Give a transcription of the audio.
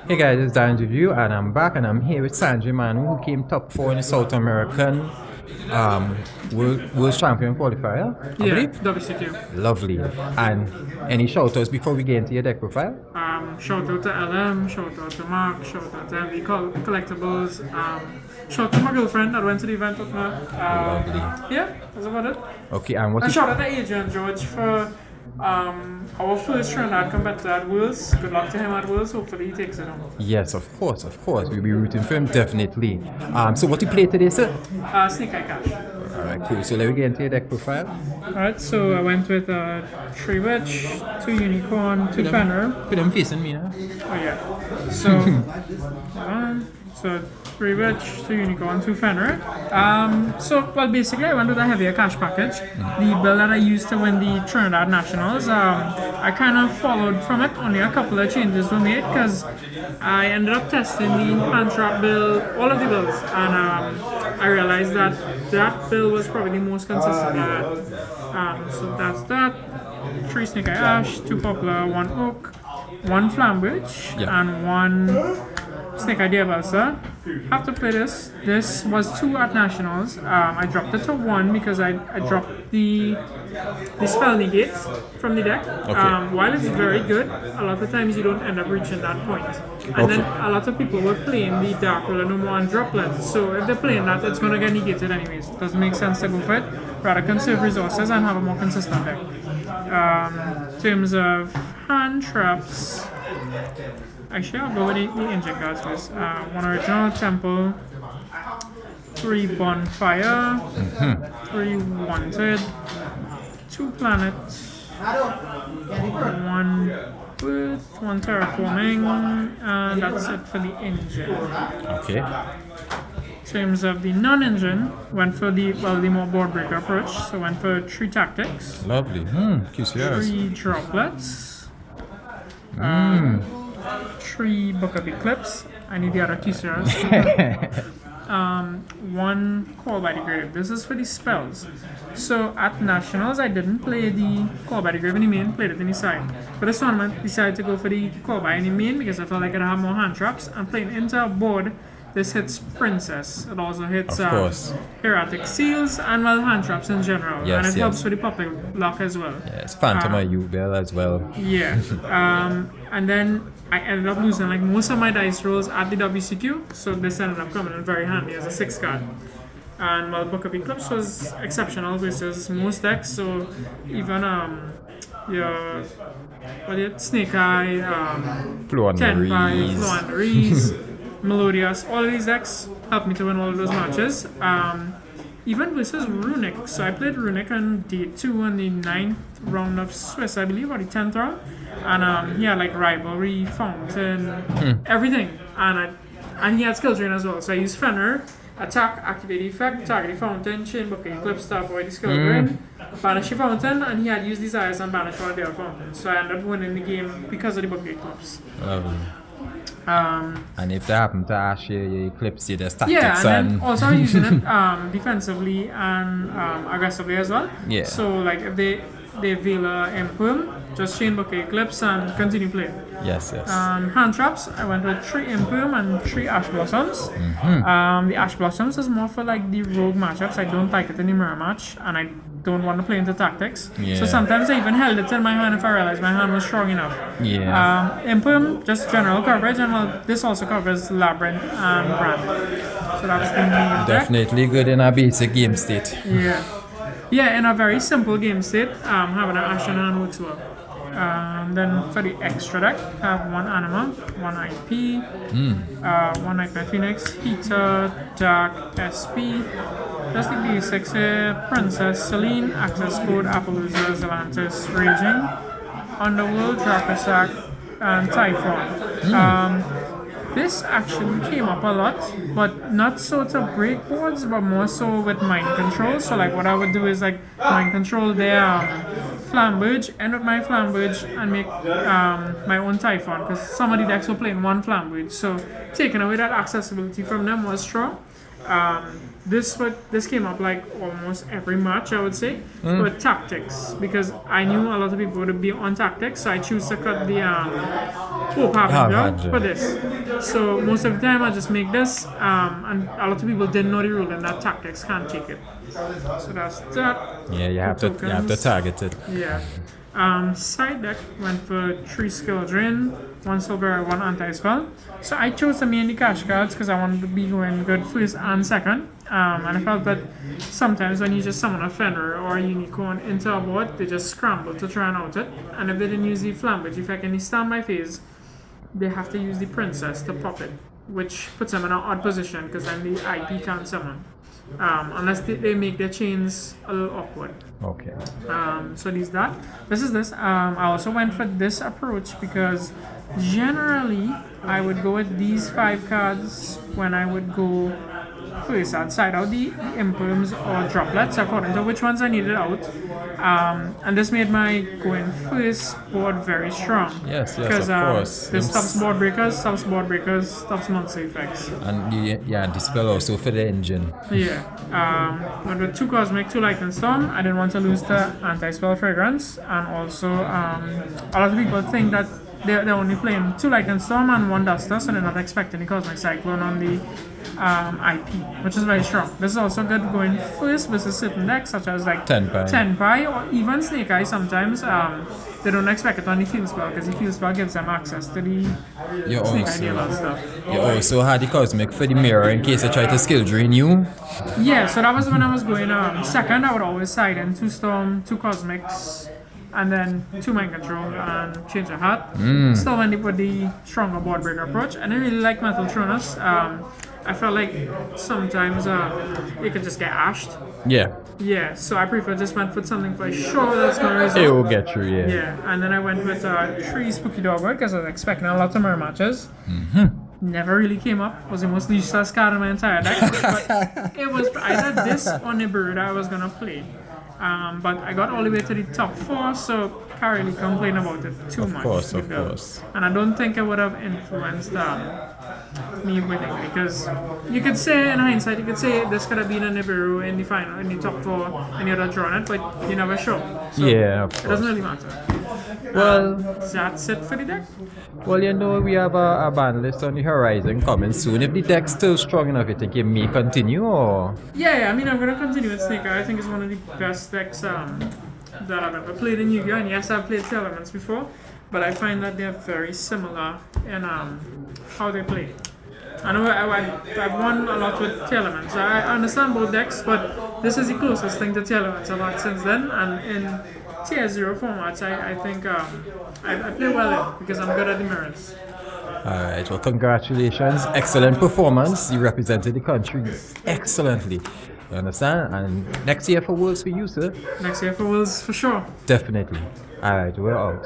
Hey guys, it's Dan Review, and I'm back, and I'm here with Sanjay Manu, who came top 4 in the South American World Champion qualifier, I Yeah, believe. WCQ. Lovely. And any shout outs before we get into your deck profile? Shout out to LM, shout out to Mark, shout out to MV Collectibles, shout out to my girlfriend that went to the event with me. Lovely. Yeah, that's about it. Okay, and what And is. shout out to Adrian George for our first Trinidad competitor at Worlds. Good luck to him at Worlds. Hopefully he takes it home. Yes, of course, of course. We'll be rooting for him, definitely. So, what you play today, sir? Sneak Eye Cash. Alright, cool. So, let me get into your deck profile. Alright, so I went with 3 Witch, 2 Unicorn, 2 Fenrir. Put them facing me, huh? Oh yeah. So 3 Witch, 2 Unicorn, 2 Fenrir. Well basically I went with a heavier cash package. The build that I used to win the Trinidad Nationals, I kind of followed from it. Only a couple of changes were made because I ended up testing the hand trap build, all of the builds, and I realized that that build was probably the most consistent. So that's that. 3 Snake Eye Ash, 2 Poplar, 1 Oak, 1 Flambridge, Yeah. and 1 Snake Eye Diabalsa. Have to play this. This was 2 at Nationals. I dropped it to 1 because I dropped the spell negate from the deck. Okay. While it's very good, a lot of times you don't end up reaching that point. And then a lot of people were playing the Dark Roller no more and droplet. So if they're playing that, it's going to get negated anyways. It doesn't make sense to go for it. Rather conserve resources and have a more consistent deck. In terms of hand traps, actually I'll go with the engine cards first. 1 Original Temple, 3 Bonfire, 3 Wanted, 2 Planet, 1 Earth, 1 Terraforming, and that's it for the engine. Okay. In terms of the non-engine, went for the more board breaker approach. So went for 3 Tactics, Lovely. QCRs. 3 Droplets, 3 Book of Eclipse. I need the other QCRs. 1 Call by the Grave. This is for the spells. So at Nationals, I didn't play the Call by the Grave in the main, played it in the side. For this tournament, decided to go for the Call by in the main because I felt like I'd have more hand traps. And playing into a board, this hits Princess. It also hits Of course. Heretic Seals and hand traps in general. Yes, and it helps yes. with the public lock as well. Yes, Phantom of You Bell as well. Yeah. And then I ended up losing like most of my dice rolls at the WCQ, so this ended up coming in very handy as a 6 card. And Book of Eclipse was exceptional versus most decks, so even your Snake Eye, Flow 10 by Maries. Flow and Maries, Melodious, all of these decks helped me to win all of those matches. Even versus Runic. So I played Runic on D2 on the 9th round of Swiss, I believe, or the 10th round. And he had like Rivalry, Fountain, everything. And he had Skill Drain as well. So I used Fenrir, attack, activate the effect, target the Fountain, chain book, Eclipse, to avoid the Skill Drain, banish the Fountain, and he had used Desires and banish all the other Fountains. So I ended up winning the game because of the book Eclipse. Lovely. And if they happen to ask you, you eclipse you, there's tactics Yeah, and then also I'm using it defensively and aggressively as well. Yeah. So like if they Vela Impum, just chain book Eclipse and continue playing. Yes. Hand traps, I went with 3 Impum and 3 Ash Blossoms. The Ash Blossoms is more for like the rogue matchups. I don't like it in the mirror match, and I don't want to play into tactics. Yeah. So sometimes I even held it in my hand if I realized my hand was strong enough. Yeah. Impum, just general coverage, and this also covers Labyrinth and Brand. So that's the main deck. Definitely good in a basic game state. Yeah, in a very simple game state, having an Ash in hand works well. Then for the extra deck, I have 1 Anima, 1 IP, 1 Nightmare Phoenix, Heater, Dark, SP, just the basics here, Princess, Celine, Access Code, Appaloosa, Zelantis, Raging, Underworld, Dracosac, and Typhon. This actually came up a lot, but not so to break boards, but more so with mind control. So like what I would do is like mind control their Flambridge, end with my Flambridge, and make my own Typhon, because some of the decks were playing 1 Flambridge. So taking away that accessibility from them was strong. This came up like almost every match, I would say, but tactics, because I knew a lot of people would be on tactics, so I choose to cut the Pope Harbinger for this. So most of the time I just make this, and a lot of people didn't know the rule and that tactics can't take it. So that's that. Yeah, you have to target it. Yeah. Side deck went for 3 skill drain, 1 silver, 1 anti-spell. So I chose to main the cash cards because I wanted to be going good first and second. And I felt that sometimes when you just summon a Fenrir or a Unicorn into a board, they just scramble to try and out it. And if they didn't use the Flambage effect in the standby phase, they have to use the Princess to pop it, which puts them in an odd position because then the IP can't summon. Unless they make their chains a little awkward. Okay. So this is this. I also went for this approach because generally I would go with these 5 cards when I would go first. I'd side out the imperms or droplets according to which ones I needed out. And this made my going first board very strong. Yes, of course. This stops board breakers, stops monster effects. And dispel also for the engine. Yeah. But with 2 Cosmic, 2 Lightning Storm, I didn't want to lose the anti-spell fragrance. And also, a lot of people think that they're only playing 2 Lightning Storm and 1 Duster, so they're not expecting the Cosmic Cyclone on the IP, which is very strong. This is also good going first versus certain decks, such as like Tenpai or even Snake Eye. Sometimes they don't expect it on the field spell because the field spell gives them access to the Snake Eye deal and stuff. You also had the Cosmic for the mirror in case they try to skill drain you. Yeah, so that was when I was going second. I would always side in 2 Storm, 2 Cosmics, and then 2 Mind Control and change a hat. Still went with the stronger board breaker approach. And I really like Metal Tronus. I felt like sometimes it could just get ashed. Yeah. Yeah, so I prefer just went with something for sure that's going to result. It will get through, yeah. Yeah, and then I went with 3 Spooky Dogwood because I was expecting a lot of mirror matches. Never really came up. Was the most useless card in my entire deck. But it was either this or Nibiru that I was going to play. But I got all the way to the top 4, so can't really complain about it too much. Of course. And I don't think it would have influenced me winning, because you could say in hindsight, you could say this could have been a Nibiru in the final, in the top 4, and you'd have drawn it, but you never show. So yeah, of course. It doesn't really matter. Well, that's it for the deck. Well, we have a ban list on the horizon coming soon. If the deck's still strong enough, you think it may continue, or? Yeah, I mean, I'm going to continue with Snake Eye. I think it's one of the best decks that I've ever played in Yu-Gi-Oh! And yes, I've played Tail Elements before, but I find that they're very similar in how they play. I know I've won a lot with Tail Elements. I understand both decks, but this is the closest thing to Tail Elements I've had since then. And in Tier 0 formats, I think I play well in because I'm good at the mirrors. Alright, well, congratulations. Excellent performance. You represented the country excellently. You understand? And next year for Worlds for you, sir. Next year for Worlds for sure. Definitely. Alright, we're out.